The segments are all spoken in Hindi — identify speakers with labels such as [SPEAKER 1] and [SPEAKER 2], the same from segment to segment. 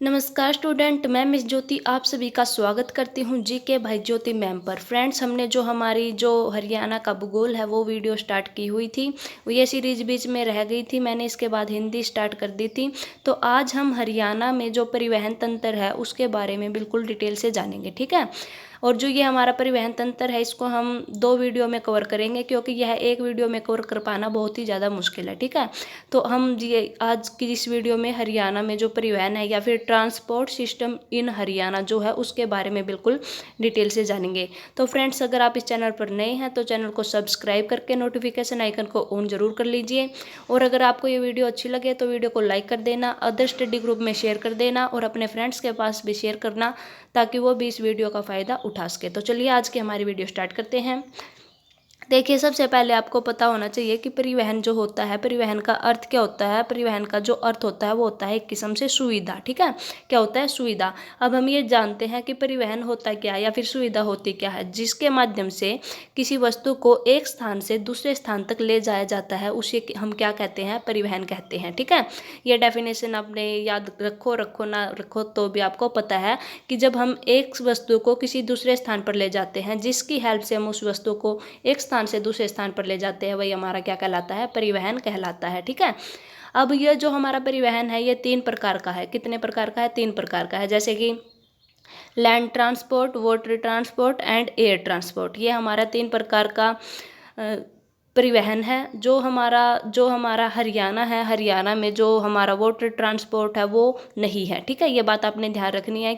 [SPEAKER 1] नमस्कार स्टूडेंट, मैं मिस ज्योति आप सभी का स्वागत करती हूँ जीके भाई ज्योति मैम पर। फ्रेंड्स, हमने हमारी हरियाणा का भूगोल है वो वीडियो स्टार्ट की हुई थी, वो ये सीरीज बीच में रह गई थी। मैंने इसके बाद हिंदी स्टार्ट कर दी थी। तो आज हम हरियाणा में जो परिवहन तंत्र है उसके बारे में बिल्कुल डिटेल से जानेंगे, ठीक है। और जो ये हमारा परिवहन तंत्र है इसको हम 2 वीडियो में कवर करेंगे, क्योंकि यह एक वीडियो में कवर कर पाना बहुत ही ज़्यादा मुश्किल है, ठीक है। तो हम ये आज की इस वीडियो में हरियाणा में जो परिवहन है या फिर ट्रांसपोर्ट सिस्टम इन हरियाणा जो है उसके बारे में बिल्कुल डिटेल से जानेंगे। तो फ्रेंड्स, अगर आप इस चैनल पर नए हैं तो चैनल को सब्सक्राइब करके नोटिफिकेशन आइकन को ऑन जरूर कर लीजिए। और अगर आपको ये वीडियो अच्छी लगे तो वीडियो को लाइक कर देना, अदर स्टडी ग्रुप में शेयर कर देना और अपने फ्रेंड्स के पास भी शेयर करना, ताकि वो भी इस वीडियो का फ़ायदा उठा सके। तो चलिए आज की हमारी वीडियो स्टार्ट करते हैं। देखिए, सबसे पहले आपको पता होना चाहिए कि परिवहन जो होता है, परिवहन का अर्थ क्या होता है। परिवहन का जो अर्थ होता है वो होता है एक किस्म से सुविधा, ठीक है। क्या होता है? सुविधा। अब हम ये जानते हैं कि परिवहन होता क्या है या फिर सुविधा होती क्या है, जिसके माध्यम से किसी वस्तु को एक स्थान से दूसरे स्थान तक ले जाया जाता है, उसे हम क्या कहते हैं? परिवहन कहते हैं, ठीक है। ये डेफिनेशन आपने याद रखो ना रखो तो भी आपको पता है कि जब हम एक वस्तु को किसी दूसरे स्थान पर ले जाते हैं, जिसकी हेल्प से हम उस वस्तु को एक स्थान से दूसरे स्थान पर ले जाते हैं, वही हमारा क्या कहलाता है? परिवहन कहलाता है, ठीक है। अब ये जो हमारा परिवहन है ये 3 प्रकार का है। कितने प्रकार का है? 3 प्रकार का है। जैसे कि land transport, water transport and air transport. ये हमारा 3 प्रकार का परिवहन है। जो हमारा हरियाणा है, हरियाणा में जो हमारा वाटर ट्रांसपोर्ट है वो नहीं है, ठीक है। ये बात आपने ध्यान रखनी है,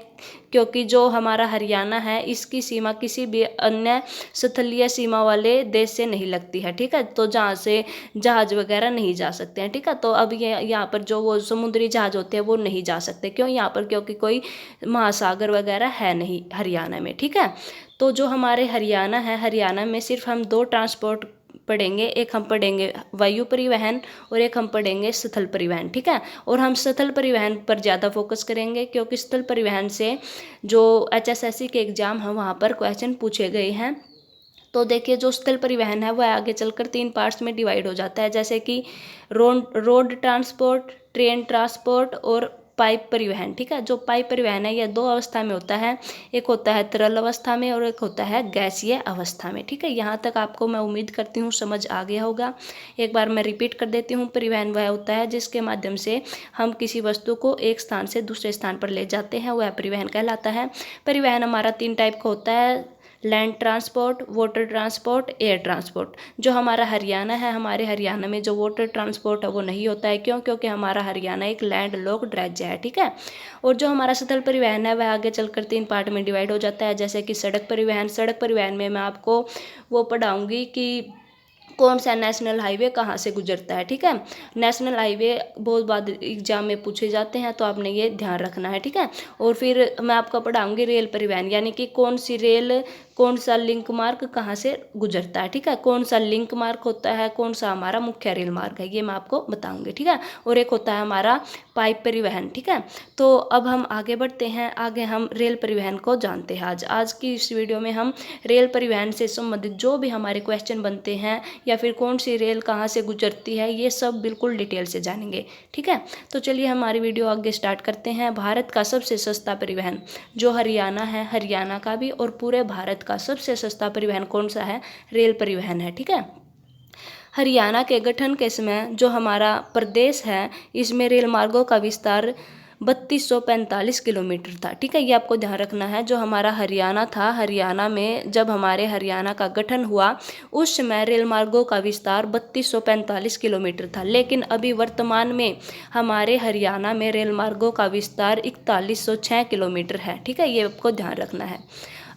[SPEAKER 1] क्योंकि जो हमारा हरियाणा है इसकी सीमा किसी भी अन्य स्थलीय सीमा वाले देश से नहीं लगती है, ठीक है। तो जहाँ से जहाज वगैरह नहीं जा सकते हैं, ठीक है। तो अब ये यहाँ पर जो वो समुद्री जहाज होते हैं वो नहीं जा सकते। क्यों? यहाँ पर क्योंकि कोई महासागर वगैरह है नहीं हरियाणा में, ठीक है। तो जो हमारे हरियाणा है, हरियाणा में सिर्फ हम 2 ट्रांसपोर्ट पढ़ेंगे। एक हम पढ़ेंगे वायु परिवहन और एक हम पढ़ेंगे स्थल परिवहन, ठीक है। और हम स्थल परिवहन पर ज़्यादा फोकस करेंगे, क्योंकि स्थल परिवहन से जो HSSC के एग्ज़ाम हैं वहाँ पर क्वेश्चन पूछे गए हैं। तो देखिए, जो स्थल परिवहन है वह आगे चलकर 3 पार्ट्स में डिवाइड हो जाता है, जैसे कि रोड ट्रांसपोर्ट, ट्रेन ट्रांसपोर्ट और पाइप परिवहन, ठीक है। जो पाइप परिवहन है यह 2 अवस्था में होता है। एक होता है तरल अवस्था में और एक होता है गैसीय अवस्था में, ठीक है। यहाँ तक आपको मैं उम्मीद करती हूँ समझ आ गया होगा। एक बार मैं रिपीट कर देती हूँ। परिवहन वह होता है जिसके माध्यम से हम किसी वस्तु को एक स्थान से दूसरे स्थान पर ले जाते हैं, वह परिवहन कहलाता है। परिवहन हमारा 3 टाइप का होता है: land transport, water transport, air transport. जो हमारा हरियाणा है, हमारे हरियाणा में जो वाटर ट्रांसपोर्ट है वो नहीं होता है। क्यों? क्योंकि हमारा हरियाणा एक लैंड लॉक्ड राज्य है, ठीक है। और जो हमारा स्थल परिवहन है वह आगे चलकर 3 पार्ट में डिवाइड हो जाता है, जैसे कि सड़क परिवहन। सड़क परिवहन में मैं आपको वो पढ़ाऊँगी कि कौन सा नेशनल हाईवे कहाँ से गुजरता है, ठीक है। नेशनल हाईवे बहुत बार एग्जाम में पूछे जाते हैं, तो आपने ये ध्यान रखना है, ठीक है। और फिर मैं आपको पढ़ाऊंगी रेल परिवहन, यानी कि कौन सी रेल, कौन सा लिंक मार्ग कहाँ से गुजरता है, ठीक है। कौन सा लिंक मार्ग होता है, कौन सा हमारा मुख्य रेल मार्ग है, ये मैं आपको बताऊंगी, ठीक है। और एक होता है हमारा पाइप परिवहन, ठीक है। तो अब हम आगे बढ़ते हैं, आगे हम रेल परिवहन को जानते हैं। आज की इस वीडियो में हम रेल परिवहन से संबंधित जो भी हमारे क्वेश्चन बनते हैं या फिर कौन सी रेल कहाँ से गुजरती है, ये सब बिल्कुल डिटेल से जानेंगे, ठीक है। तो चलिए हमारी वीडियो आगे स्टार्ट करते हैं। भारत का सबसे सस्ता परिवहन जो हरियाणा है, हरियाणा का भी और पूरे भारत का सबसे सस्ता परिवहन कौन सा है? रेल परिवहन है, ठीक है। हरियाणा के गठन के समय जो हमारा प्रदेश है इसमें रेल मार्गों का विस्तार 3245 किलोमीटर था, ठीक है। ये आपको ध्यान रखना है। जो हमारा हरियाणा था, हरियाणा में जब हमारे हरियाणा का गठन हुआ उस समय रेल मार्गों का विस्तार 3245 किलोमीटर था, लेकिन अभी वर्तमान में हमारे हरियाणा में रेल मार्गों का विस्तार 4106 किलोमीटर है, ठीक है। ये आपको ध्यान रखना है।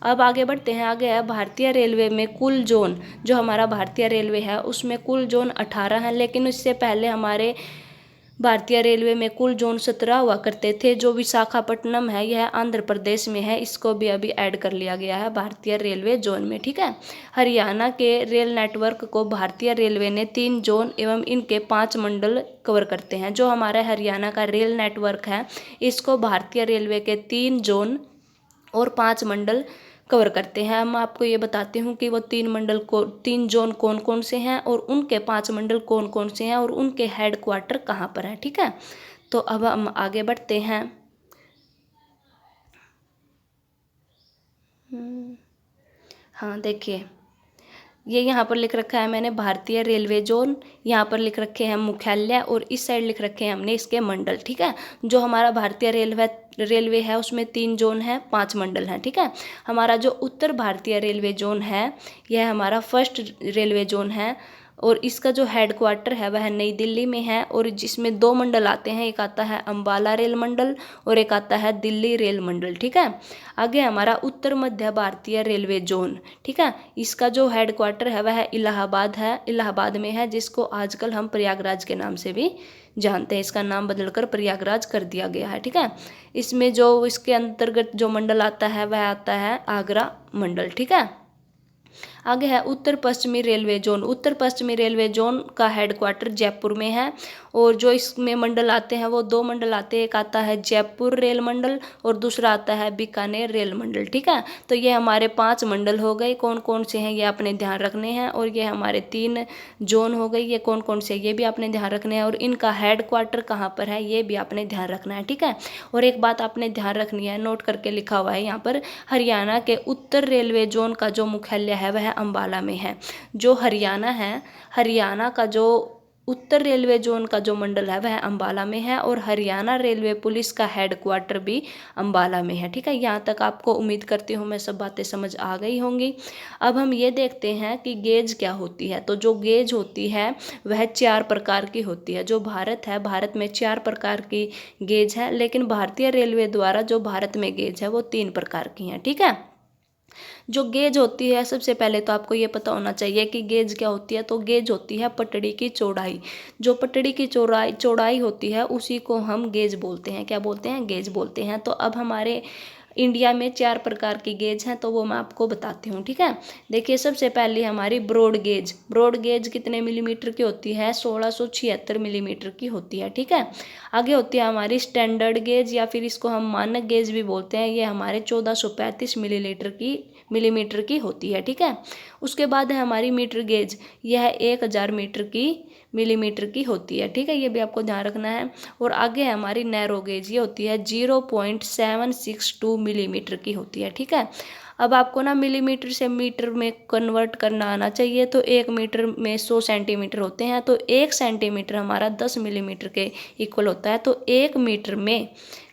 [SPEAKER 1] अब आगे बढ़ते हैं। आगे है भारतीय रेलवे में कुल जोन। जो हमारा भारतीय रेलवे है उसमें कुल जोन 18 हैं, लेकिन उससे पहले हमारे भारतीय रेलवे में कुल जोन 17 हुआ करते थे। जो विशाखापट्टनम है यह आंध्र प्रदेश में है, इसको भी अभी ऐड कर लिया गया है भारतीय रेलवे जोन में, ठीक है। हरियाणा के रेल नेटवर्क को भारतीय रेलवे ने 3 जोन एवं इनके 5 मंडल कवर करते हैं। जो हमारा हरियाणा का रेल नेटवर्क है इसको भारतीय रेलवे के 3 जोन और 5 मंडल कवर करते हैं। हम आपको ये बताते हूँ कि वो 3 जोन कौन कौन से हैं और उनके 5 मंडल कौन कौन से हैं और उनके हेड क्वार्टर कहाँ पर हैं, ठीक है। तो अब हम आगे बढ़ते हैं। हाँ देखिए, ये यहाँ पर लिख रखा है मैंने भारतीय रेलवे जोन, यहाँ पर लिख रखे हैं मुख्यालय और इस साइड लिख रखे हैं हमने इसके मंडल। ठीक है, जो हमारा भारतीय रेलवे है उसमें 3 जोन है, 5 मंडल हैं। ठीक है, हमारा जो उत्तर भारतीय रेलवे जोन है यह हमारा फर्स्ट रेलवे जोन है और इसका जो हेड क्वार्टर है वह नई दिल्ली में है और जिसमें 2 मंडल आते हैं, एक आता है अंबाला रेल मंडल और एक आता है दिल्ली रेल मंडल। ठीक है, आगे हमारा उत्तर मध्य भारतीय रेलवे जोन। ठीक है, इसका जो हेड क्वार्टर है वह इलाहाबाद है, इलाहाबाद में है, जिसको आजकल हम प्रयागराज के नाम से भी जानते हैं। इसका नाम बदलकर प्रयागराज कर दिया गया है। ठीक है, इसमें जो इसके अंतर्गत जो मंडल आता है वह आता है आगरा मंडल। ठीक है, आगे है उत्तर पश्चिमी रेलवे जोन। उत्तर पश्चिमी रेलवे जोन का हेड क्वार्टर जयपुर में है और जो इसमें मंडल आते हैं वो 2 मंडल आते हैं, एक आता है जयपुर रेल मंडल और दूसरा आता है बीकानेर रेल मंडल। ठीक है, तो ये हमारे 5 मंडल हो गए, कौन कौन से हैं ये अपने ध्यान रखने हैं। और ये हमारे 3 जोन हो गए, ये कौन कौन से ये भी आपने ध्यान रखने हैं और इनका हेड क्वार्टर कहाँ पर है ये भी आपने ध्यान रखना है। ठीक है, और एक बात आपने ध्यान रखनी है, नोट करके लिखा हुआ है यहाँ पर, हरियाणा के उत्तर रेलवे जोन का जो मुख्यालय है वह अंबाला में है। जो हरियाणा है, हरियाणा का जो उत्तर रेलवे जोन का जो मंडल है वह अंबाला में है और हरियाणा रेलवे पुलिस का हेड क्वार्टर भी अंबाला में है। ठीक है, यहाँ तक आपको उम्मीद करती हूँ मैं सब बातें समझ आ गई होंगी। अब हम ये देखते हैं कि गेज क्या होती है। तो जो गेज होती है वह 4 प्रकार की होती है। जो भारत है, भारत में 4 प्रकार की गेज है, लेकिन भारतीय रेलवे द्वारा जो भारत में गेज है वो 3 प्रकार की हैं। ठीक है, जो गेज होती है, सबसे पहले तो आपको ये पता होना चाहिए कि गेज क्या होती है। तो गेज होती है पटड़ी की चौड़ाई। जो पटड़ी की चौड़ाई होती है उसी को हम गेज बोलते हैं। क्या बोलते हैं? गेज बोलते हैं। तो अब हमारे इंडिया में 4 प्रकार की गेज हैं, तो वो मैं आपको बताती हूँ। ठीक है, देखिए सबसे पहली हमारी ब्रॉड गेज। ब्रॉड गेज कितने मिलीमीटर की होती है? 1676 मिलीमीटर की होती है। ठीक है, आगे होती है हमारी स्टैंडर्ड गेज या फिर इसको हम मानक गेज भी बोलते हैं। ये हमारे 1435 मिलीमीटर की होती है। ठीक है, उसके बाद है हमारी मीटर गेज। यह 1000 मिलीमीटर की होती है। ठीक है, ये भी आपको ध्यान रखना है। और आगे है हमारी नैरो गेज, ये होती है 0.762 मिलीमीटर की होती है। ठीक है, अब आपको ना मिलीमीटर से मीटर में कन्वर्ट करना आना चाहिए। तो 1 मीटर में 100 सेंटीमीटर होते हैं, तो 1 सेंटीमीटर हमारा 10 मिलीमीटर के इक्वल होता है। तो 1 मीटर में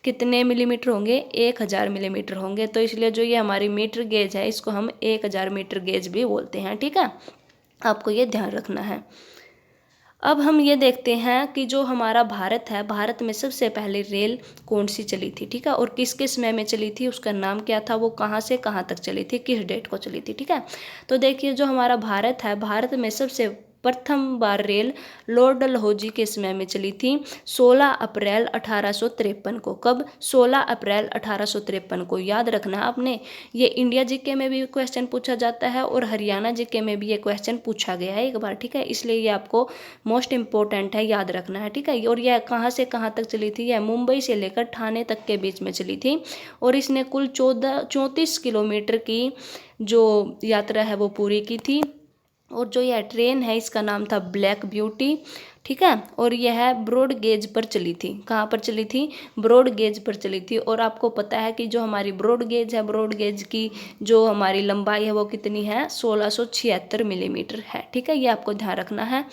[SPEAKER 1] कितने मिलीमीटर होंगे? 1000 मिलीमीटर होंगे। तो इसलिए जो ये हमारी मीटर गेज है इसको हम 1000 मीटर गेज भी बोलते हैं। ठीक है, आपको ये ध्यान रखना है। अब हम ये देखते हैं कि जो हमारा भारत है, भारत में सबसे पहले रेल कौन सी चली थी। ठीक है, और किस किस समय में चली थी, उसका नाम क्या था, वो कहाँ से कहाँ तक चली थी, किस डेट को चली थी। ठीक है, तो देखिए जो हमारा भारत है, भारत में सबसे प्रथम बार रेल लॉर्ड डलहौजी के समय में चली थी 16 अप्रैल 1853 को। कब? 16 अप्रैल 1853 को। याद रखना आपने, ये इंडिया जीके में भी क्वेश्चन पूछा जाता है और हरियाणा जीके में भी ये क्वेश्चन पूछा गया है एक बार। ठीक है, इसलिए ये आपको मोस्ट इंपॉर्टेंट है, याद रखना है। ठीक है, और यह कहाँ से कहाँ तक चली थी? यह मुंबई से लेकर ठाणे तक के बीच में चली थी और इसने कुल 34 किलोमीटर की जो यात्रा है वो पूरी की थी। और जो यह ट्रेन है इसका नाम था ब्लैक ब्यूटी। ठीक है, और यह ब्रॉड गेज पर चली थी। कहाँ पर चली थी? ब्रॉड गेज पर चली थी। और आपको पता है कि जो हमारी ब्रॉड गेज है, ब्रॉड गेज की जो हमारी लंबाई है वो कितनी है? 1676 मिलीमीटर है। ठीक है, ये आपको ध्यान रखना है।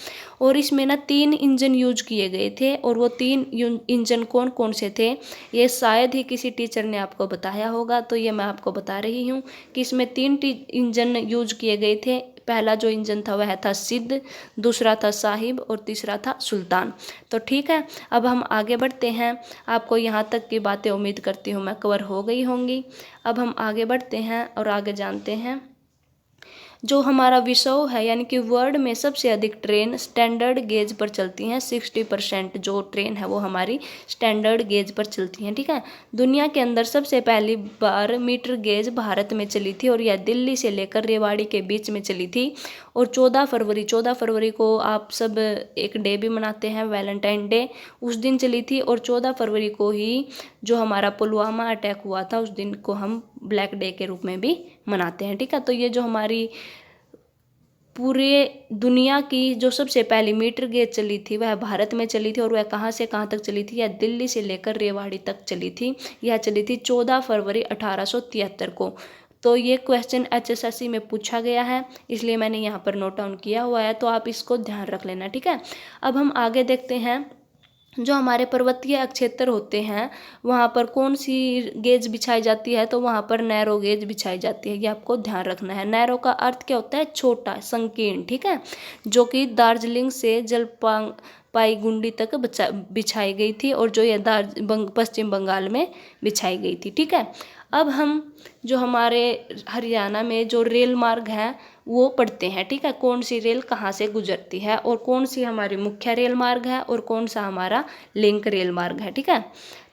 [SPEAKER 1] और इसमें ना 3 इंजन यूज किए गए थे और वो 3 इंजन कौन कौन से थे ये शायद ही किसी टीचर ने आपको बताया होगा, तो ये मैं आपको बता रही हूँ कि इसमें 3 इंजन यूज किए गए थे। पहला जो इंजन था वह था सिद्ध, दूसरा था साहिब और तीसरा था सुल्तान। तो ठीक है, अब हम आगे बढ़ते हैं। आपको यहाँ तक की बातें उम्मीद करती हूँ मैं कवर हो गई होंगी। अब हम आगे बढ़ते हैं और आगे जानते हैं जो हमारा विषय है, यानी कि वर्ल्ड में सबसे अधिक ट्रेन स्टैंडर्ड गेज पर चलती हैं। 60% जो ट्रेन है वो हमारी स्टैंडर्ड गेज पर चलती हैं। ठीक है, दुनिया के अंदर सबसे पहली बार मीटर गेज भारत में चली थी और यह दिल्ली से लेकर रेवाड़ी के बीच में चली थी। और 14 फरवरी को आप सब एक डे भी मनाते हैं, वैलेंटाइन डे, उस दिन चली थी। और 14 फरवरी को ही जो हमारा पुलवामा अटैक हुआ था उस दिन को हम ब्लैक डे के रूप में भी मनाते हैं। ठीक है, तो ये जो हमारी पूरे दुनिया की जो सबसे पहली मीटर गेज चली थी वह भारत में चली थी। और वह कहाँ से कहाँ तक चली थी? यह दिल्ली से लेकर रेवाड़ी तक चली थी। यह चली थी 14 फरवरी 1873 को। तो ये क्वेश्चन HSSC में पूछा गया है, इसलिए मैंने यहाँ पर नोट डाउन किया हुआ है, तो आप इसको ध्यान रख लेना, ठीक है। अब हम आगे देखते हैं, जो हमारे पर्वतीय क्षेत्र होते हैं वहाँ पर कौन सी गेज बिछाई जाती है, तो वहाँ पर नैरो गेज बिछाई जाती है, ये आपको ध्यान रखना है। नैरो का अर्थ क्या होता है, छोटा, संकीर्ण, ठीक है, जो कि दार्जिलिंग से जलपाईगुंडी तक बिछाई गई थी, और जो ये पश्चिम बंगाल में बिछाई गई थी, ठीक है। अब हम जो हमारे हरियाणा में जो रेल मार्ग है वो पढ़ते हैं, ठीक है, कौन सी रेल कहाँ से गुजरती है, और कौन सी हमारी मुख्य रेल मार्ग है, और कौन सा हमारा लिंक रेल मार्ग है, ठीक है।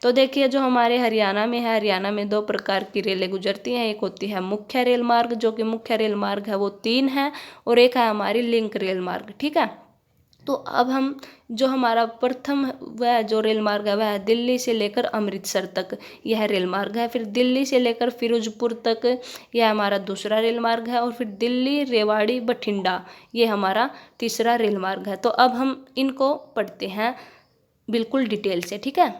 [SPEAKER 1] तो देखिए, जो हमारे हरियाणा में है, हरियाणा में 2 प्रकार की रेलें गुजरती हैं। एक होती है मुख्य रेल मार्ग, जो कि मुख्य रेल मार्ग है वो 3 है, और एक है हमारी लिंक रेल मार्ग, ठीक है। तो अब हम जो हमारा प्रथम वह जो रेल मार्ग है वह है दिल्ली से लेकर अमृतसर तक, यह रेल मार्ग है। फिर दिल्ली से लेकर फिरोजपुर तक, यह हमारा दूसरा रेल मार्ग है। और फिर दिल्ली रेवाड़ी बठिंडा, ये हमारा तीसरा रेल मार्ग है। तो अब हम इनको पढ़ते हैं बिल्कुल डिटेल से, ठीक है।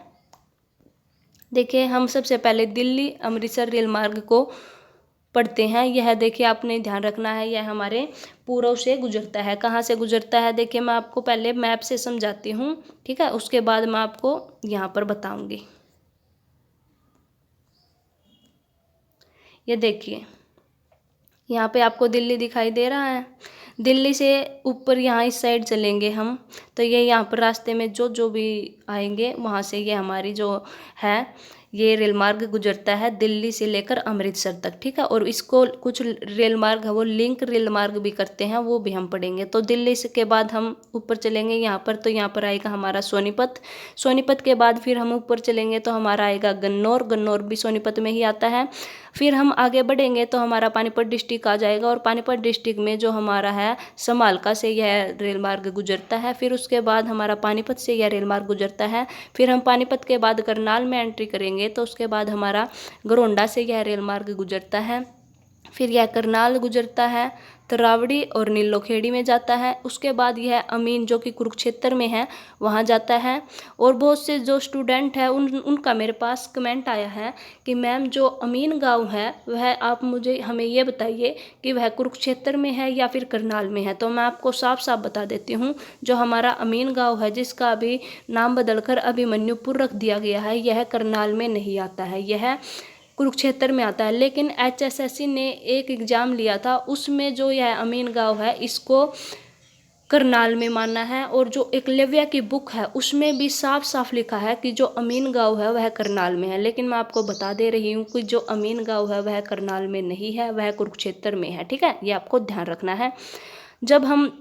[SPEAKER 1] देखिए, हम सबसे पहले दिल्ली अमृतसर रेल मार्ग को पढ़ते हैं। यह देखिए, आपने ध्यान रखना है, यह हमारे पूर्व से गुजरता है। कहाँ से गुजरता है, देखिए मैं आपको पहले मैप से समझाती हूँ, ठीक है, उसके बाद मैं आपको यहाँ पर बताऊँगी। ये देखिए, यहाँ पे आपको दिल्ली दिखाई दे रहा है। दिल्ली से ऊपर यहाँ इस साइड चलेंगे हम, तो ये यहाँ पर रास्ते में जो जो भी आएंगे वहाँ से ये हमारी जो है ये रेल मार्ग गुजरता है दिल्ली से लेकर अमृतसर तक, ठीक है। और इसको कुछ रेल मार्ग है वो लिंक रेल मार्ग भी करते हैं, वो भी हम पढ़ेंगे। तो दिल्ली से के बाद हम ऊपर चलेंगे यहाँ पर, तो यहाँ पर आएगा हमारा सोनीपत। सोनीपत के बाद फिर हम ऊपर चलेंगे तो हमारा आएगा गन्नौर। गन्नौर भी सोनीपत में ही आता है। फिर हम आगे बढ़ेंगे तो हमारा पानीपत डिस्ट्रिक्ट आ जाएगा, और पानीपत डिस्ट्रिक्ट में जो हमारा है समालका से यह रेल मार्ग गुजरता है। फिर उसके बाद हमारा पानीपत से यह रेल मार्ग गुजरता है। फिर हम पानीपत के बाद करनाल में एंट्री करेंगे, तो उसके बाद हमारा गरोंडा से यह रेल मार्ग गुजरता है। फिर यह करनाल गुजरता है, तरावड़ी और नीलोखेड़ी में जाता है। उसके बाद यह अमीन जो कि कुरुक्षेत्र में है वहाँ जाता है। और बहुत से जो स्टूडेंट हैं उनका मेरे पास कमेंट आया है कि मैम जो अमीन गांव है वह आप मुझे हमें ये बताइए कि वह कुरुक्षेत्र में है या फिर करनाल में है। तो मैं आपको साफ साफ बता देती हूँ, जो हमारा अमीन गाँव है जिसका अभी नाम बदलकर अभिमन्युपुर रख दिया गया है, यह करनाल में नहीं आता है, यह कुरुक्षेत्र में आता है। लेकिन HSSC ने एक एग्ज़ाम लिया था, उसमें जो यह अमीन गाँव है इसको करनाल में माना है। और जो एकलव्य की बुक है उसमें भी साफ साफ लिखा है कि जो अमीन गाँव है वह करनाल में है। लेकिन मैं आपको बता दे रही हूँ कि जो अमीन गाँव है वह करनाल में नहीं है, वह कुरुक्षेत्र में है, ठीक है, ये आपको ध्यान रखना है। जब हम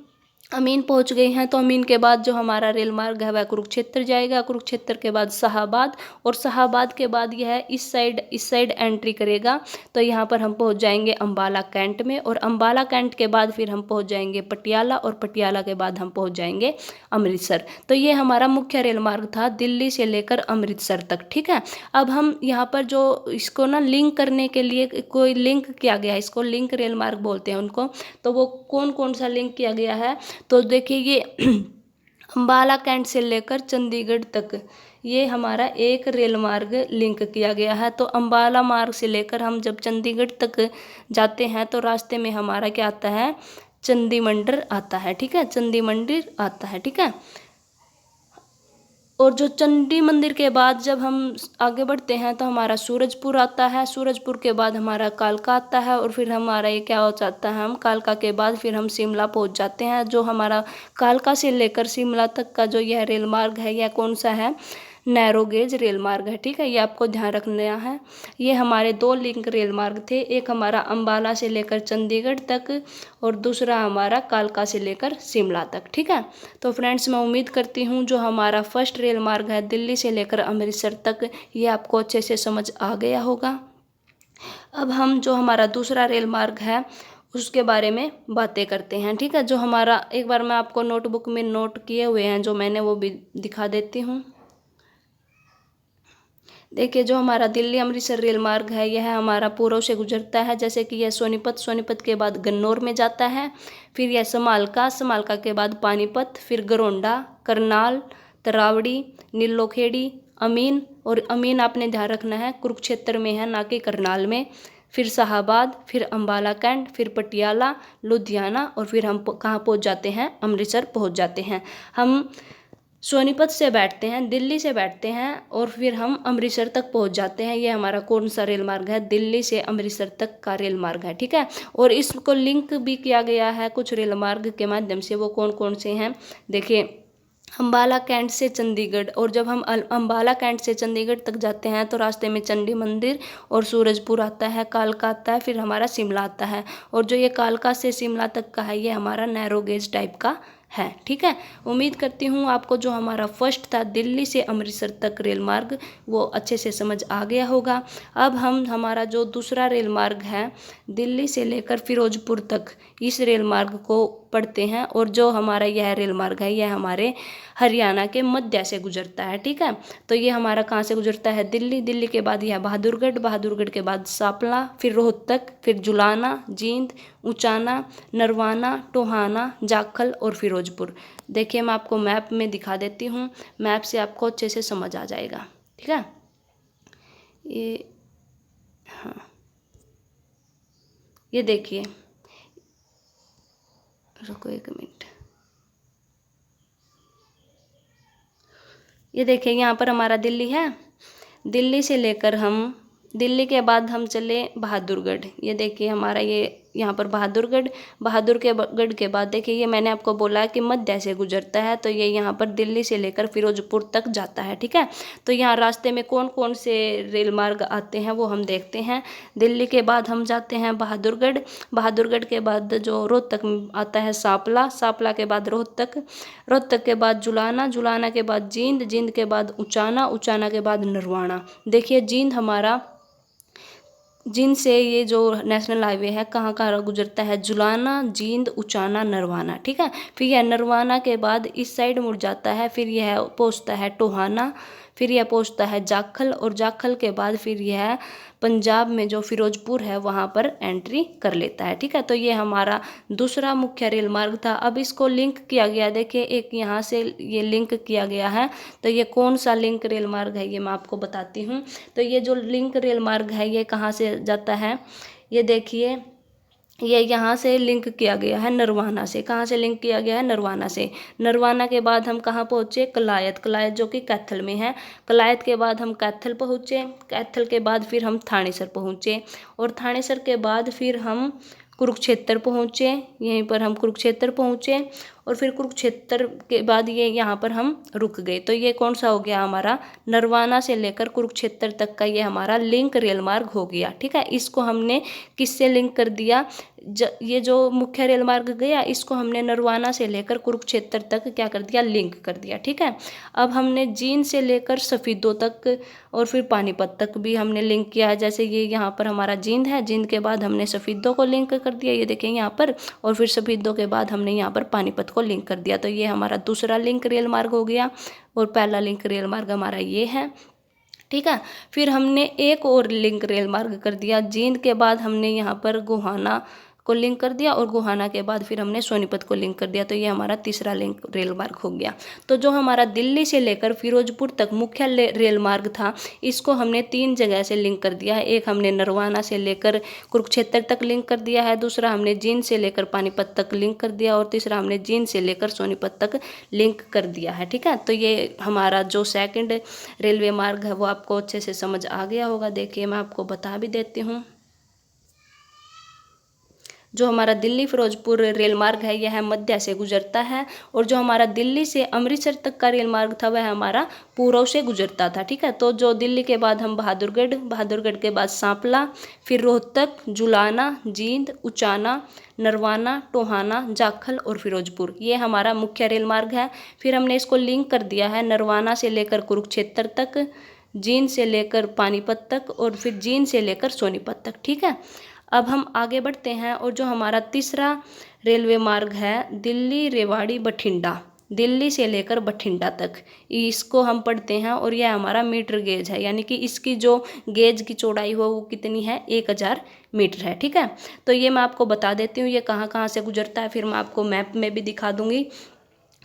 [SPEAKER 1] अमीन पहुंच गए हैं तो अमीन के बाद जो हमारा रेल मार्ग है वह कुरुक्षेत्र जाएगा। कुरुक्षेत्र के बाद शाहाबाद, और शाहाबाद के बाद यह इस साइड एंट्री करेगा, तो यहाँ पर हम पहुंच जाएंगे अंबाला कैंट में। और अंबाला कैंट के बाद फिर हम पहुंच जाएंगे पटियाला, और पटियाला के बाद हम पहुंच जाएंगे अमृतसर। तो ये हमारा मुख्य रेल मार्ग था दिल्ली से लेकर अमृतसर तक, ठीक है। अब हम यहाँ पर जो इसको ना लिंक करने के लिए कोई लिंक किया गया है, इसको लिंक रेल मार्ग बोलते हैं उनको। तो वो कौन कौन सा लिंक किया गया है, तो देखिए ये अंबाला कैंट से लेकर चंडीगढ़ तक ये हमारा एक रेल मार्ग लिंक किया गया है। तो अंबाला मार्ग से लेकर हम जब चंडीगढ़ तक जाते हैं तो रास्ते में हमारा क्या आता है, चंडी मंदिर आता है, ठीक है, चंडी मंदिर आता है, ठीक है। और जो चंडी मंदिर के बाद जब हम आगे बढ़ते हैं तो हमारा सूरजपुर आता है। सूरजपुर के बाद हमारा कालका आता है, और फिर हमारा ये क्या हो जाता है, हम कालका के बाद फिर हम शिमला पहुंच जाते हैं। जो हमारा कालका से लेकर शिमला तक का जो यह रेल मार्ग है यह कौन सा है, नैरो गेज रेल मार्ग है, ठीक है, ये आपको ध्यान रखना है। ये हमारे 2 लिंक रेल मार्ग थे, एक हमारा अंबाला से लेकर चंडीगढ़ तक, और दूसरा हमारा कालका से लेकर शिमला तक, ठीक है। तो फ्रेंड्स, मैं उम्मीद करती हूँ जो हमारा फर्स्ट रेल मार्ग है दिल्ली से लेकर अमृतसर तक, ये आपको अच्छे से समझ आ गया होगा। अब हम जो हमारा दूसरा रेल मार्ग है उसके बारे में बातें करते हैं, ठीक है। जो हमारा, एक बार मैं आपको नोटबुक में नोट किए हुए हैं जो मैंने, वो भी दिखा देती हूँ। देखिए, जो हमारा दिल्ली अमृतसर रेल मार्ग है यह हमारा पूर्व से गुजरता है, जैसे कि यह सोनीपत के बाद गन्नौर में जाता है। फिर यह समालका के बाद पानीपत, फिर गरोंडा, करनाल, तरावड़ी, नीलोखेड़ी, अमीन। और अमीन आपने ध्यान रखना है कुरुक्षेत्र में है, ना कि करनाल में। फिर शाहबाद, फिर अम्बाला कैंट, फिर पटियाला, लुधियाना और फिर हम कहाँ पहुँच जाते हैं, अमृतसर पहुँच जाते हैं। हम सोनीपत से बैठते हैं, दिल्ली से बैठते हैं और फिर हम अमृतसर तक पहुंच जाते हैं। ये हमारा कौन सा रेल मार्ग है, दिल्ली से अमृतसर तक का रेल मार्ग है, ठीक है। और इसको लिंक भी किया गया है कुछ रेल मार्ग के माध्यम से, वो कौन कौन से हैं देखिए। अम्बाला कैंट से चंडीगढ़, और जब हम अम्बाला कैंट से चंडीगढ़ तक जाते हैं तो रास्ते में चंडी मंदिर और सूरजपुर आता है, कालका आता है, फिर हमारा शिमला आता है। और जो ये कालका से शिमला तक का है ये हमारा नैरो गेज टाइप का है, ठीक है। उम्मीद करती हूँ आपको जो हमारा फर्स्ट था दिल्ली से अमृतसर तक रेल मार्ग वो अच्छे से समझ आ गया होगा। अब हम हमारा जो दूसरा रेल मार्ग है दिल्ली से लेकर फिरोजपुर तक, इस रेल मार्ग को पढ़ते हैं। और जो हमारा यह रेल मार्ग है यह हमारे हरियाणा के मध्य से गुजरता है, ठीक है। तो ये हमारा कहाँ से गुजरता है, दिल्ली, दिल्ली के बाद यह बहादुरगढ़, बहादुरगढ़ के बाद सांपला, फिर रोहतक, फिर जुलाना, जींद, उचाना, नरवाना, टोहाना, जाखल और फिरोजपुर। देखिए मैं आपको मैप में दिखा देती हूँ, मैप से आपको अच्छे से समझ आ जाएगा, ठीक है। ये हाँ, ये देखिए, रुको एक मिनट, ये देखिए यहाँ पर हमारा दिल्ली है। दिल्ली से लेकर हम, दिल्ली के बाद हम चले बहादुरगढ़। ये देखिए हमारा ये यहाँ पर बहादुरगढ़, बहादुरगढ़ के बाद देखिए ये मैंने आपको बोला कि मध्य से गुजरता है, तो ये यहाँ पर दिल्ली से लेकर फिरोजपुर तक जाता है, ठीक है। तो यहाँ रास्ते में कौन कौन से रेल मार्ग आते हैं वो हम देखते हैं। दिल्ली के बाद हम जाते हैं बहादुरगढ़, बहादुरगढ़ के बाद जो रोहतक आता है सांपला, सांपला के बाद रोहतक, रोहतक के बाद जुलाना, जुलाना के बाद जींद, जींद के बाद उचाना, उचाना के बाद नरवाना। देखिए जींद हमारा, जींद से ये जो नेशनल हाईवे है कहाँ कहाँ गुजरता है, जुलाना, जींद, उचाना, नरवाना, ठीक है। फिर यह नरवाना के बाद इस साइड मुड़ जाता है, फिर यह पहुँचता है टोहाना, फिर यह पहुँचता है जाखल, और जाखल के बाद फिर यह पंजाब में जो फिरोजपुर है वहाँ पर एंट्री कर लेता है, ठीक है। तो ये हमारा दूसरा मुख्य रेल मार्ग था। अब इसको लिंक किया गया, देखिए एक यहाँ से ये लिंक किया गया है। तो ये कौन सा लिंक रेल मार्ग है ये मैं आपको बताती हूँ। तो ये जो लिंक रेल मार्ग है ये कहाँ से जाता है, ये देखिए ये यहाँ से लिंक किया गया है नरवाना से। कहाँ से लिंक किया गया है, नरवाना से। नरवाना के बाद हम कहाँ पहुँचे, कलायत, कलायत जो कि कैथल में है। कलायत के बाद हम कैथल पहुँचे, कैथल के बाद फिर हम थानेसर पहुँचे, और थानेसर के बाद फिर हम कुरुक्षेत्र पहुँचे, यहीं पर हम कुरुक्षेत्र पहुँचे, और फिर कुरुक्षेत्र के बाद ये यहाँ पर हम रुक गए। तो ये कौन सा हो गया हमारा, नरवाना से लेकर कुरुक्षेत्र तक का ये हमारा लिंक रेल मार्ग हो गया, ठीक है। इसको हमने किससे लिंक कर दिया, ये जो मुख्य रेल मार्ग गया इसको हमने नरवाना से लेकर कुरुक्षेत्र तक क्या कर दिया, लिंक कर दिया, ठीक है। अब हमने जींद से लेकर सफीदों तक और फिर पानीपत तक भी हमने लिंक किया है। जैसे ये यहाँ पर हमारा जींद है, जींद के बाद हमने सफीदों को लिंक कर दिया, ये देखें यहाँ पर, और फिर सफीदों के बाद हमने यहाँ पर पानीपत को लिंक कर दिया। तो ये हमारा दूसरा लिंक रेल मार्ग हो गया, और पहला लिंक रेल मार्ग हमारा ये है, ठीक है। फिर हमने एक और लिंक रेल मार्ग कर दिया, जींद के बाद हमने यहाँ पर गोहाना को लिंक कर दिया, और गोहाना के बाद फिर हमने सोनीपत को लिंक कर दिया। तो ये हमारा तीसरा लिंक रेल मार्ग हो गया। तो जो हमारा दिल्ली से लेकर फिरोजपुर तक मुख्य रेल मार्ग था इसको हमने 3 जगह से लिंक कर दिया है। एक हमने नरवाना से लेकर कुरुक्षेत्र तक लिंक कर दिया है, दूसरा हमने जींद से लेकर पानीपत तक लिंक कर दिया, और तीसरा हमने जींद से लेकर सोनीपत तक लिंक कर दिया है, ठीक है। तो ये हमारा जो सेकंड रेलवे मार्ग है वो आपको अच्छे से समझ आ गया होगा। देखिए मैं आपको बता भी देती हूँ, जो हमारा दिल्ली फिरोजपुर रेल मार्ग है यह मध्य से गुजरता है, और जो हमारा दिल्ली से अमृतसर तक का रेल मार्ग था वह हमारा पूर्व से गुजरता था, ठीक है। तो जो दिल्ली के बाद हम बहादुरगढ़, बहादुरगढ़ के बाद सांपला, फिर रोहतक, जुलाना, जींद, उचाना, नरवाना, टोहाना, जाखल और फिरोजपुर, ये हमारा मुख्य रेल मार्ग है। फिर हमने इसको लिंक कर दिया है नरवाना से लेकर कुरुक्षेत्र तक, जींद से लेकर पानीपत तक, और फिर जींद से लेकर सोनीपत तक, ठीक है। अब हम आगे बढ़ते हैं, और जो हमारा तीसरा रेलवे मार्ग है दिल्ली रेवाड़ी बठिंडा, दिल्ली से लेकर बठिंडा तक, इसको हम पढ़ते हैं, और यह हमारा मीटर गेज है, यानी कि इसकी जो गेज की चौड़ाई हो वो कितनी है, 1000 मीटर है, ठीक है। तो ये मैं आपको बता देती हूँ ये कहाँ कहाँ से गुजरता है, फिर मैं आपको मैप में भी दिखा दूँगी।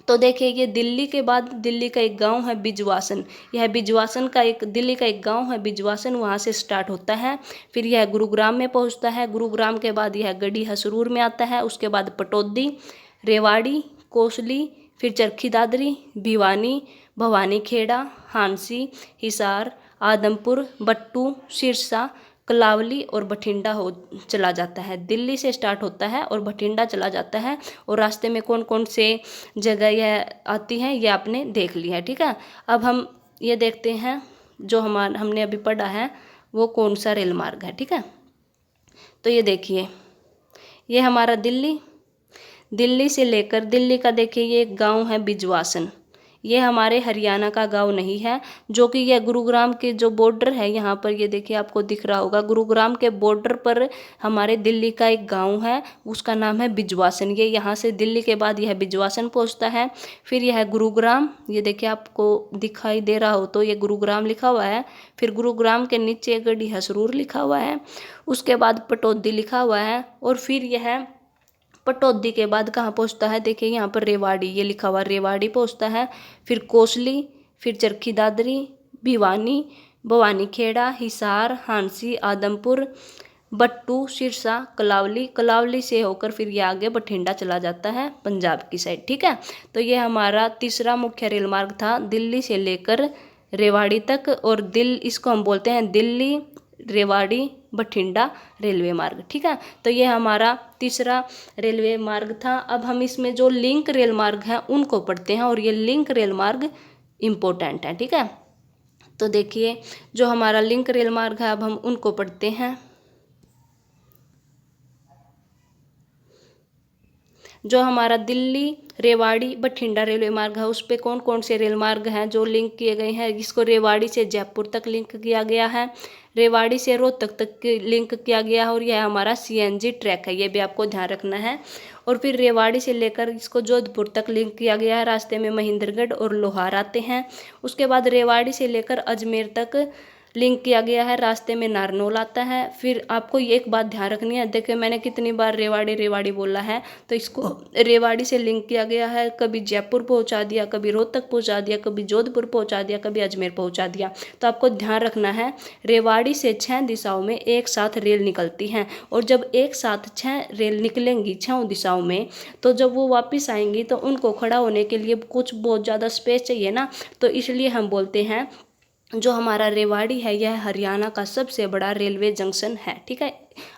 [SPEAKER 1] तो देखिए ये दिल्ली के बाद दिल्ली का एक गांव है बिजवासन, यह बिजवासन का एक दिल्ली का एक गांव है बिजवासन, वहाँ से स्टार्ट होता है। फिर यह गुरुग्राम में पहुँचता है, गुरुग्राम के बाद यह गढ़ी हसरूर में आता है, उसके बाद पटौदी, रेवाड़ी, कोसली, फिर चरखी दादरी, भिवानी, भवानीखेड़ा, हांसी, हिसार, आदमपुर, बट्टू, सिरसा, कलावली और बठिंडा हो चला जाता है। दिल्ली से स्टार्ट होता है और बठिंडा चला जाता है। और रास्ते में कौन कौन से जगह यह आती हैं ये आपने देख लिया है, ठीक है। अब हम ये देखते हैं जो हमने अभी पढ़ा है वो कौन सा रेल मार्ग है, ठीक है। तो ये देखिए ये हमारा दिल्ली से लेकर दिल्ली का देखिए ये एक गांव है बिजवासन, ये हमारे हरियाणा का गांव नहीं है, जो कि यह गुरुग्राम के जो बॉर्डर है यहाँ पर ये देखिए आपको दिख रहा होगा, गुरुग्राम के बॉर्डर पर हमारे दिल्ली का एक गांव है, उसका नाम है बिजवासन। ये यहाँ से दिल्ली के बाद यह बिजवासन पहुँचता है। फिर यह गुरुग्राम, ये देखिए आपको दिखाई दे रहा हो तो ये गुरुग्राम लिखा हुआ है। फिर गुरुग्राम के नीचे गढ़ी हसरूर लिखा हुआ है, उसके बाद पटौदी लिखा हुआ है। और फिर यह पटौदी के बाद कहाँ पहुँचता है, देखिए यहाँ पर रेवाड़ी, ये लिखा हुआ रेवाड़ी पहुँचता है। फिर कोसली, फिर चरखी दादरी, भिवानी, भवानीखेड़ा, हिसार, हांसी, आदमपुर, बट्टू, सिरसा, कलावली, कलावली से होकर फिर ये आगे बठिंडा चला जाता है पंजाब की साइड, ठीक है। तो ये हमारा तीसरा मुख्य रेल मार्ग था दिल्ली से लेकर रेवाड़ी तक, और इसको हम बोलते हैं दिल्ली रेवाड़ी बठिंडा रेलवे मार्ग, ठीक है। तो ये हमारा तीसरा रेलवे मार्ग था। अब हम इसमें जो लिंक रेल मार्ग हैं उनको पढ़ते हैं, और ये लिंक रेल मार्ग इम्पोर्टेंट है, ठीक है। तो देखिए जो हमारा लिंक रेल मार्ग है अब हम उनको पढ़ते हैं। जो हमारा दिल्ली रेवाड़ी बठिंडा रेलवे मार्ग है उस पे कौन कौन से रेल मार्ग हैं जो लिंक किए गए हैं, इसको रेवाड़ी से जयपुर तक लिंक किया गया है, रेवाड़ी से रोहतक तक लिंक किया गया है, और यह हमारा सीएनजी ट्रैक है, ये भी आपको ध्यान रखना है। और फिर रेवाड़ी से लेकर इसको जोधपुर तक लिंक किया गया है, रास्ते में महेंद्रगढ़ और लोहार आते हैं। उसके बाद रेवाड़ी से लेकर अजमेर तक लिंक किया गया है, रास्ते में नारनौल आता है। फिर आपको एक बात ध्यान रखनी है, देखिए मैंने कितनी बार रेवाड़ी रेवाड़ी बोला है, तो इसको रेवाड़ी से लिंक किया गया है, कभी जयपुर पहुंचा दिया, कभी रोहतक पहुंचा दिया, कभी जोधपुर पहुंचा दिया, कभी अजमेर पहुंचा दिया। तो आपको ध्यान रखना है रेवाड़ी से 6 दिशाओं में एक साथ रेल निकलती हैं, और जब एक साथ 6 रेल निकलेंगी 6 दिशाओं में, तो जब वो वापस आएंगी तो उनको खड़ा होने के लिए कुछ बहुत ज़्यादा स्पेस चाहिए ना, तो इसलिए हम बोलते हैं जो हमारा रेवाड़ी है यह हरियाणा का सबसे बड़ा रेलवे जंक्शन है, ठीक है,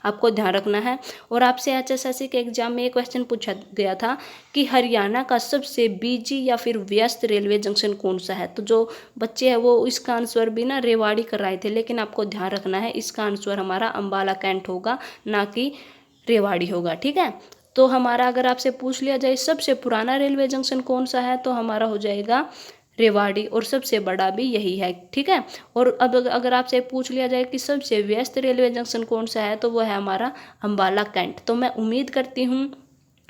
[SPEAKER 1] आपको ध्यान रखना है। और आपसे HSSC के एग्जाम में एक क्वेश्चन पूछा गया था कि हरियाणा का सबसे बिजी या फिर व्यस्त रेलवे जंक्शन कौन सा है, तो जो बच्चे हैं वो इसका आंसर भी ना रेवाड़ी कर रहे थे, लेकिन आपको ध्यान रखना है इसका आंसर हमारा अम्बाला कैंट होगा, ना कि रेवाड़ी होगा, ठीक है। तो हमारा अगर आपसे पूछ लिया जाए सबसे पुराना रेलवे जंक्शन कौन सा है, तो हमारा हो जाएगा रेवाड़ी, और सबसे बड़ा भी यही है, ठीक है। और अब अगर आपसे पूछ लिया जाए कि सबसे व्यस्त रेलवे जंक्शन कौन सा है, तो वो है हमारा अम्बाला कैंट। तो मैं उम्मीद करती हूँ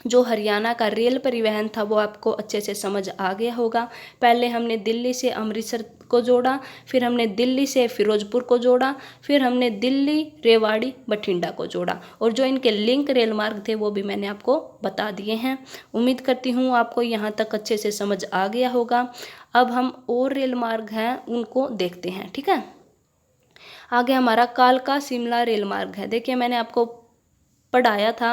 [SPEAKER 1] जो हरियाणा का रेल परिवहन था वो आपको अच्छे से समझ आ गया होगा। पहले हमने दिल्ली से अमृतसर को जोड़ा, फिर हमने दिल्ली से फिरोजपुर को जोड़ा, फिर हमने दिल्ली रेवाड़ी बठिंडा को जोड़ा, और जो इनके लिंक रेल मार्ग थे वो भी मैंने आपको बता दिए हैं। उम्मीद करती हूँ आपको यहाँ तक अच्छे से समझ आ गया होगा। अब हम और रेल मार्ग हैं उनको देखते हैं, ठीक है। आगे हमारा कालका शिमला रेल मार्ग है। देखिए मैंने आपको पढ़ाया था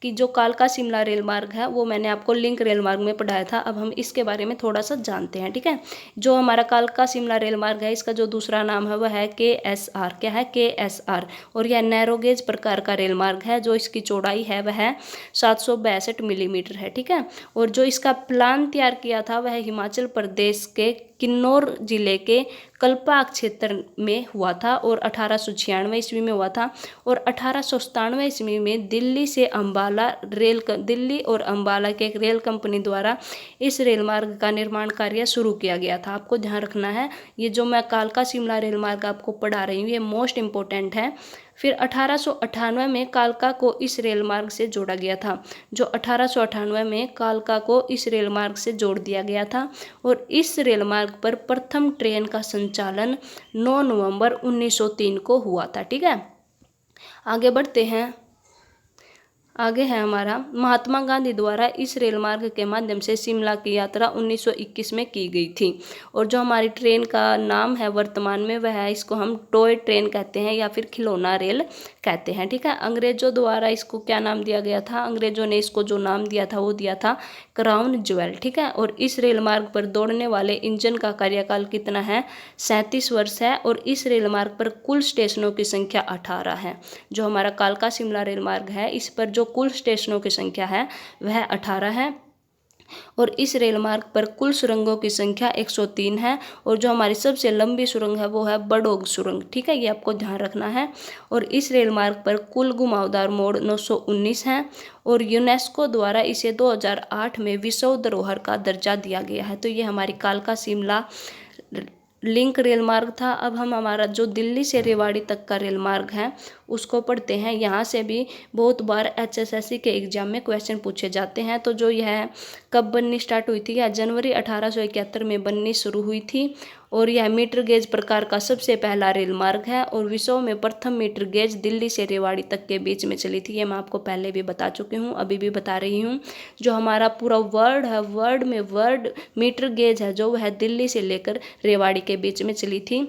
[SPEAKER 1] कि जो कालका शिमला रेल मार्ग है वो मैंने आपको लिंक रेल मार्ग में पढ़ाया था। अब हम इसके बारे में थोड़ा सा जानते हैं, ठीक है। जो हमारा कालका शिमला रेल मार्ग है इसका जो दूसरा नाम है वह है KSR। क्या है? KSR। और यह नैरोगेज प्रकार का रेल मार्ग है। जो इसकी चौड़ाई है वह 762 मिलीमीटर है, ठीक है। और जो इसका प्लान तैयार किया था वह हिमाचल प्रदेश के किन्नौर जिले के कल्पाक क्षेत्र में हुआ था, और 1896 ईस्वी में हुआ था। और 1897 ईस्वी में दिल्ली और अम्बाला के एक रेल कंपनी द्वारा इस रेल मार्ग का निर्माण कार्य शुरू किया गया था। आपको ध्यान रखना है, ये जो मैं कालका शिमला रेल मार्ग आपको पढ़ा रही हूँ ये मोस्ट इम्पोर्टेंट है। फिर 1898 में कालका को इस रेल मार्ग से जोड़ा गया था। जो 1898 में कालका को इस रेल मार्ग से जोड़ दिया गया था, और इस रेल मार्ग पर प्रथम ट्रेन का संचालन 9 नवंबर 1903 को हुआ था, ठीक है। आगे बढ़ते हैं। आगे है हमारा, महात्मा गांधी द्वारा इस रेल मार्ग के माध्यम से शिमला की यात्रा 1921 में की गई थी। और जो हमारी ट्रेन का नाम है वर्तमान में, वह है, इसको हम टॉय ट्रेन कहते हैं या फिर खिलौना रेल कहते हैं। ठीक है, अंग्रेजों द्वारा इसको क्या नाम दिया गया था, अंग्रेजों ने इसको जो नाम दिया था वो दिया था क्राउन ज्वेल। ठीक है, और इस रेल मार्ग पर दौड़ने वाले इंजन का कार्यकाल कितना है, 37 वर्ष है। और इस रेल मार्ग पर कुल स्टेशनों की संख्या 18 है। जो हमारा कालका शिमला रेल मार्ग है, इस पर जो कुल स्टेशनों की संख्या है वह 18 है। और इस रेल मार्ग पर कुल सुरंगों की संख्या 103 है। और जो हमारी सबसे लंबी सुरंग है वो है बड़ोग सुरंग। ठीक है, ये आपको ध्यान रखना है। और इस रेल मार्ग पर कुल घुमावदार मोड़ 919 हैं। और यूनेस्को द्वारा इसे 2008 में विश्व धरोहर का दर्जा दिया गया है। तो ये हमारी कालका शिमला लिंक रेल मार्ग था। अब हम हमारा जो दिल्ली से रेवाड़ी तक का रेल मार्ग है उसको पढ़ते हैं। यहाँ से भी बहुत बार HSSC के एग्जाम में क्वेश्चन पूछे जाते हैं। तो जो यह कब बननी स्टार्ट हुई थी, यह जनवरी 1871 में बननी शुरू हुई थी। और यह मीटर गेज प्रकार का सबसे पहला रेल मार्ग है। और विश्व में प्रथम मीटर गेज दिल्ली से रेवाड़ी तक के बीच में चली थी। ये मैं आपको पहले भी बता चुकी हूँ, अभी भी बता रही हूँ। जो हमारा पूरा वर्ल्ड है, वर्ल्ड मीटर गेज है जो वह दिल्ली से लेकर रेवाड़ी के बीच में चली थी।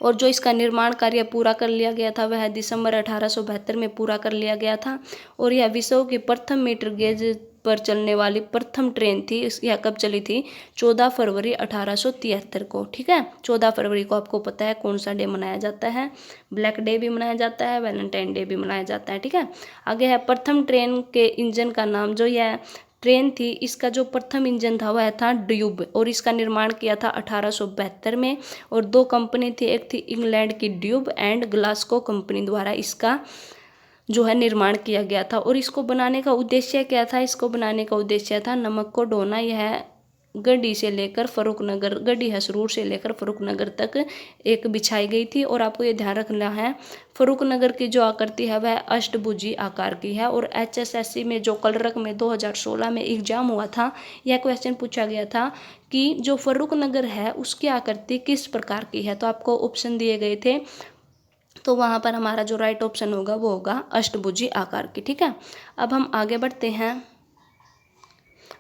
[SPEAKER 1] और जो इसका निर्माण कार्य पूरा कर लिया गया था वह दिसंबर 1872 में पूरा कर लिया गया था। और यह विश्व की प्रथम मीटर गेज पर चलने वाली प्रथम ट्रेन थी। यह कब चली थी, 14 फरवरी 1873 को। ठीक है, 14 फरवरी को आपको पता है कौन सा डे मनाया जाता है, ब्लैक डे भी मनाया जाता है, वैलेंटाइन डे भी मनाया जाता है। ठीक है, आगे है प्रथम ट्रेन के इंजन का नाम। जो यह ट्रेन थी इसका जो प्रथम इंजन था वह था ड्यूब। और इसका निर्माण किया था 1872 में। और दो कंपनी थी, एक थी इंग्लैंड की ड्यूब एंड ग्लासको कंपनी द्वारा इसका जो है निर्माण किया गया था। और इसको बनाने का उद्देश्य क्या था, इसको बनाने का उद्देश्य था नमक को ढोना। यह गड्डी से लेकर फर्रुखनगर, गड्डी हसरूर से लेकर फर्रुखनगर तक एक बिछाई गई थी। और आपको ये ध्यान रखना है, फर्रुखनगर की जो आकृति है वह अष्टभुजी आकार की है। और HSSC में जो कलरक में 2016 में एग्जाम हुआ था, यह क्वेश्चन पूछा गया था कि जो फर्रुखनगर है उसकी आकृति किस प्रकार की है। तो आपको ऑप्शन दिए गए थे, तो वहाँ पर हमारा जो राइट ऑप्शन होगा वो होगा अष्टभुजी आकार की। ठीक है, अब हम आगे बढ़ते हैं।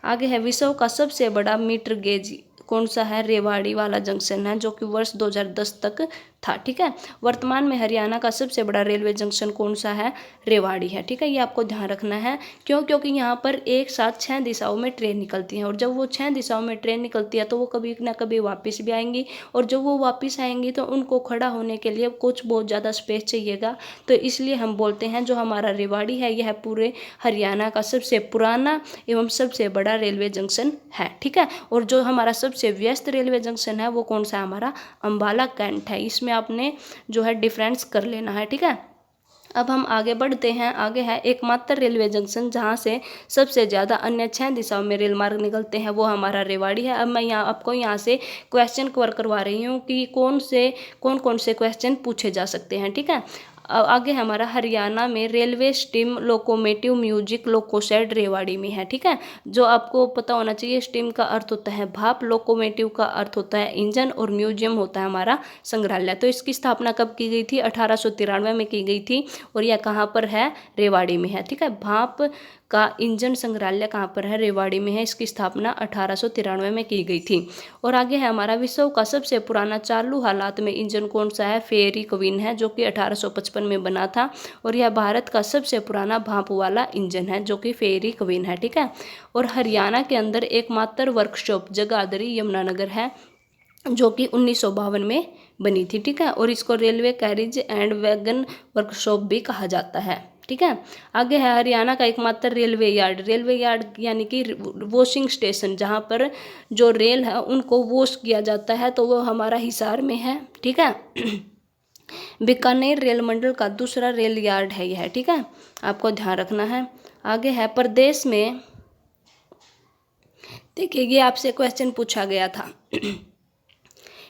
[SPEAKER 1] आगे है विश्व का सबसे बड़ा मीटर गेज कौन सा है, रेवाड़ी वाला जंक्शन है जो कि वर्ष 2010 तक था। ठीक है, वर्तमान में हरियाणा का सबसे बड़ा रेलवे जंक्शन कौन सा है, रेवाड़ी है। ठीक है, ये आपको ध्यान रखना है। क्यों, क्योंकि यहाँ पर एक साथ 6 दिशाओं में ट्रेन निकलती हैं। और जब वो 6 दिशाओं में ट्रेन निकलती है तो वो कभी ना कभी वापस भी आएंगी। और जब वो वापस आएंगी तो उनको खड़ा होने के लिए कुछ बहुत ज़्यादा स्पेस चाहिएगा। तो इसलिए हम बोलते हैं जो हमारा रेवाड़ी है यह पूरे हरियाणा का सबसे पुराना एवं सबसे बड़ा रेलवे जंक्शन है। ठीक है, और जो हमारा सबसे व्यस्त रेलवे जंक्शन है वो कौन सा है, हमारा अंबाला कैंट है। इसमें आपने जो है डिफरेंस कर लेना है। ठीक है, अब हम आगे बढ़ते हैं। आगे है एकमात्र रेलवे जंक्शन जहां से सबसे ज़्यादा अन्य 6 दिशाओं में रेल मार्ग निकलते हैं, वो हमारा रेवाड़ी है। अब मैं आपको यहाँ से क्वेश्चन कवर करवा रही हूँ कि कौन कौन से क्वेश्चन पूछे जा सकते हैं। ठीक है, आगे हमारा हरियाणा में railway steam locomotive music loco shed Rewari में है। ठीक है, जो आपको पता होना चाहिए, स्टीम का अर्थ होता है भाप, लोकोमोटिव का अर्थ होता है इंजन और म्यूजियम होता है हमारा संग्रहालय। तो इसकी स्थापना कब की गई थी, 1893 में की गई थी। और यह कहाँ पर है, रेवाड़ी में है। ठीक है, भाप का इंजन संग्रहालय कहाँ पर है, रेवाड़ी में है। इसकी स्थापना 1893 में की गई थी। और आगे है हमारा विश्व का सबसे पुराना चालू हालात में इंजन कौन सा है, फेयरी क्वीन है जो कि 1855 में बना था। और यह भारत का सबसे पुराना भाप वाला इंजन है जो कि फेयरी क्वीन है। ठीक है, और हरियाणा के अंदर एकमात्र वर्कशॉप जगाधरी यमुनानगर है जो कि 1952 में बनी थी। ठीक है, और इसको railway carriage and wagon workshop भी कहा जाता है। ठीक है, आगे है हरियाणा का एकमात्र रेलवे यार्ड यानी कि वॉशिंग स्टेशन, जहाँ पर जो रेल है उनको वॉश किया जाता है, तो वो हमारा हिसार में है। ठीक है, बीकानेर रेल मंडल का दूसरा रेल यार्ड है यह। ठीक है, आपको ध्यान रखना है। आगे है प्रदेश में, देखिए ये आपसे क्वेश्चन पूछा गया था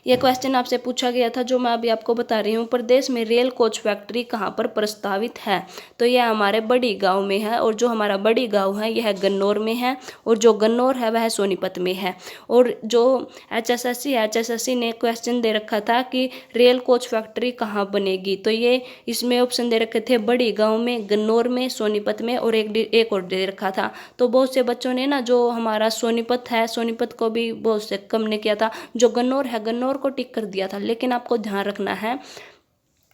[SPEAKER 1] यह क्वेश्चन आपसे पूछा गया था जो मैं अभी आपको बता रही हूँ। प्रदेश में रेल कोच फैक्ट्री कहाँ पर प्रस्तावित है? तो यह हमारे बड़ी गांव में है, और जो हमारा बड़ी गांव है यह गन्नौर में है, और जो गन्नौर है वह सोनीपत में है। और जो एचएसएससी ने क्वेश्चन दे रखा था कि रेल कोच फैक्ट्री कहाँ बनेगी, तो ये इसमें ऑप्शन दे रखे थे बड़ी गाँव में, गन्नौर में, सोनीपत में, और एक और दे रखा था। तो बहुत से बच्चों ने ना जो हमारा सोनीपत है, सोनीपत को भी बहुत से कम ने किया था, जो गन्नौर है गन्नौर को टिक कर दिया था। लेकिन आपको ध्यान रखना है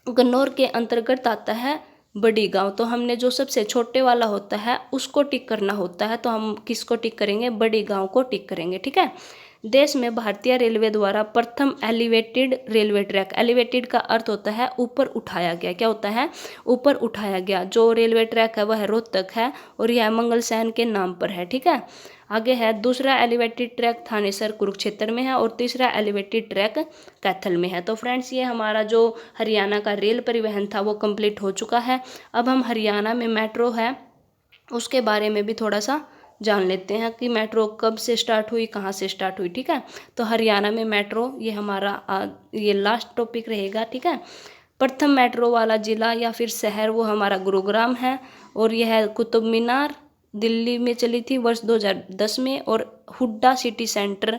[SPEAKER 1] गन्नौर के अंतर्गत आता है बड़ी गांव, तो हमने जो सबसे छोटे वाला होता है उसको टिक करना होता है। तो हम किसको टिक करेंगे? बड़ी गांव को टिक करेंगे, ठीक है। देश में भारतीय रेलवे द्वारा प्रथम एलिवेटेड रेलवे ट्रैक, एलिवेटेड का अर्थ होता है ऊपर उठाया गया। क्या होता है? ऊपर उठाया गया। जो रेलवे ट्रैक है वह रोहतक है, और यह मंगल सेन के नाम पर है, ठीक है। आगे है दूसरा एलिवेटेड ट्रैक थानेसर कुरुक्षेत्र में है, और तीसरा एलिवेटेड ट्रैक कैथल में है। तो फ्रेंड्स ये हमारा जो हरियाणा का रेल परिवहन था वो कंप्लीट हो चुका है। अब हम हरियाणा में मेट्रो है उसके बारे में भी थोड़ा सा जान लेते हैं कि मेट्रो कब से स्टार्ट हुई, कहाँ से स्टार्ट हुई, ठीक है। तो हरियाणा में मेट्रो ये हमारा ये लास्ट टॉपिक रहेगा, ठीक है। प्रथम मेट्रो वाला जिला या फिर शहर वो हमारा गुरुग्राम है, और यह कुतुब मीनार दिल्ली में चली थी वर्ष 2010 में, और हुड्डा सिटी सेंटर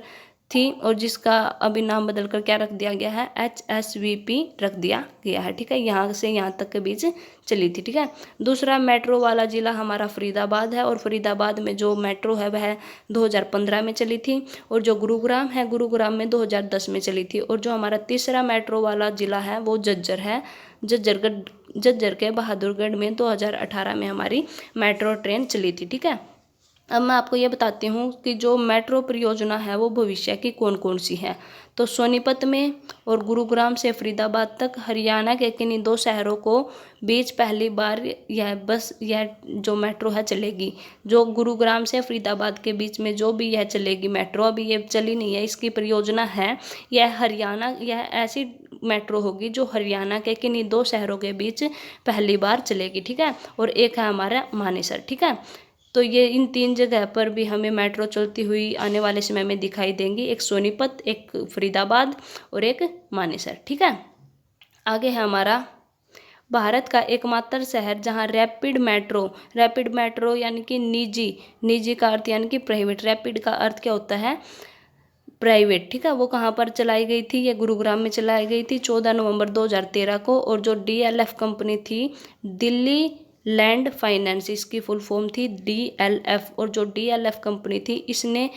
[SPEAKER 1] थी, और जिसका अभी नाम बदल कर क्या रख दिया गया है? HSVP रख दिया गया है, ठीक है। यहाँ से यहाँ तक के बीच चली थी, ठीक है। दूसरा मेट्रो वाला जिला हमारा फरीदाबाद है, और फरीदाबाद में जो मेट्रो है वह 2015 में चली थी, और जो गुरुग्राम है गुरुग्राम में 2010 में चली थी। और जो हमारा तीसरा मेट्रो वाला जिला है वो झज्जर है, झज्जर के बहादुरगढ़ में 2018 में हमारी मेट्रो ट्रेन चली थी, ठीक है। अब मैं आपको ये बताती हूँ कि जो मेट्रो परियोजना है वो भविष्य की कौन कौन सी है। तो सोनीपत में और गुरुग्राम से फरीदाबाद तक हरियाणा के किन्हीं दो शहरों को बीच पहली बार यह जो मेट्रो है चलेगी। जो गुरुग्राम से फरीदाबाद के बीच में जो भी यह चलेगी मेट्रो, अभी ये चली नहीं है, इसकी परियोजना है, यह ऐसी मेट्रो होगी जो हरियाणा के किन्हीं दो शहरों के बीच पहली बार चलेगी, ठीक है। और एक है हमारा मानेसर, ठीक है। तो ये इन 3 जगह पर भी हमें मेट्रो चलती हुई आने वाले समय में दिखाई देंगी, एक सोनीपत, एक फरीदाबाद और एक मानेसर, ठीक है। आगे है हमारा भारत का एकमात्र शहर जहां रैपिड मेट्रो यानी कि निजी का अर्थ यानी कि प्राइवेट, रैपिड का अर्थ क्या होता है? प्राइवेट, ठीक है। वो कहाँ पर चलाई गई थी? ये गुरुग्राम में चलाई गई थी 14 नवंबर 2013 को। और जो DLF कंपनी थी, दिल्ली लैंड फाइनेंस, इसकी फुल फॉर्म थी DLF, और जो DLF कंपनी थी इसने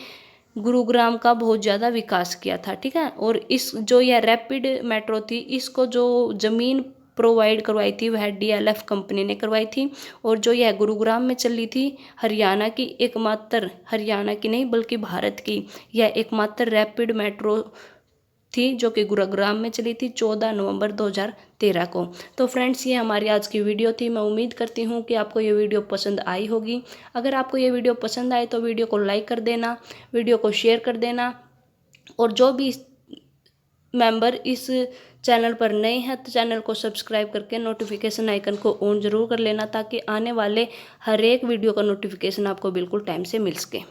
[SPEAKER 1] गुरुग्राम का बहुत ज़्यादा विकास किया था, ठीक है। और इस जो यह रैपिड मेट्रो थी इसको जो ज़मीन प्रोवाइड करवाई थी वह DLF कंपनी ने करवाई थी। और जो यह गुरुग्राम में चली थी, हरियाणा की नहीं बल्कि भारत की यह एकमात्र रैपिड मेट्रो थी जो कि गुरुग्राम में चली थी 14 नवंबर 2013 को। तो फ्रेंड्स ये हमारी आज की वीडियो थी। मैं उम्मीद करती हूँ कि आपको ये वीडियो पसंद आई होगी। अगर आपको ये वीडियो पसंद आए तो वीडियो को लाइक कर देना, वीडियो को शेयर कर देना, और जो भी मेंबर इस चैनल पर नए हैं तो चैनल को सब्सक्राइब करके नोटिफिकेशन आइकन को ऑन ज़रूर कर लेना, ताकि आने वाले हर एक वीडियो का नोटिफिकेशन आपको बिल्कुल टाइम से मिल सके।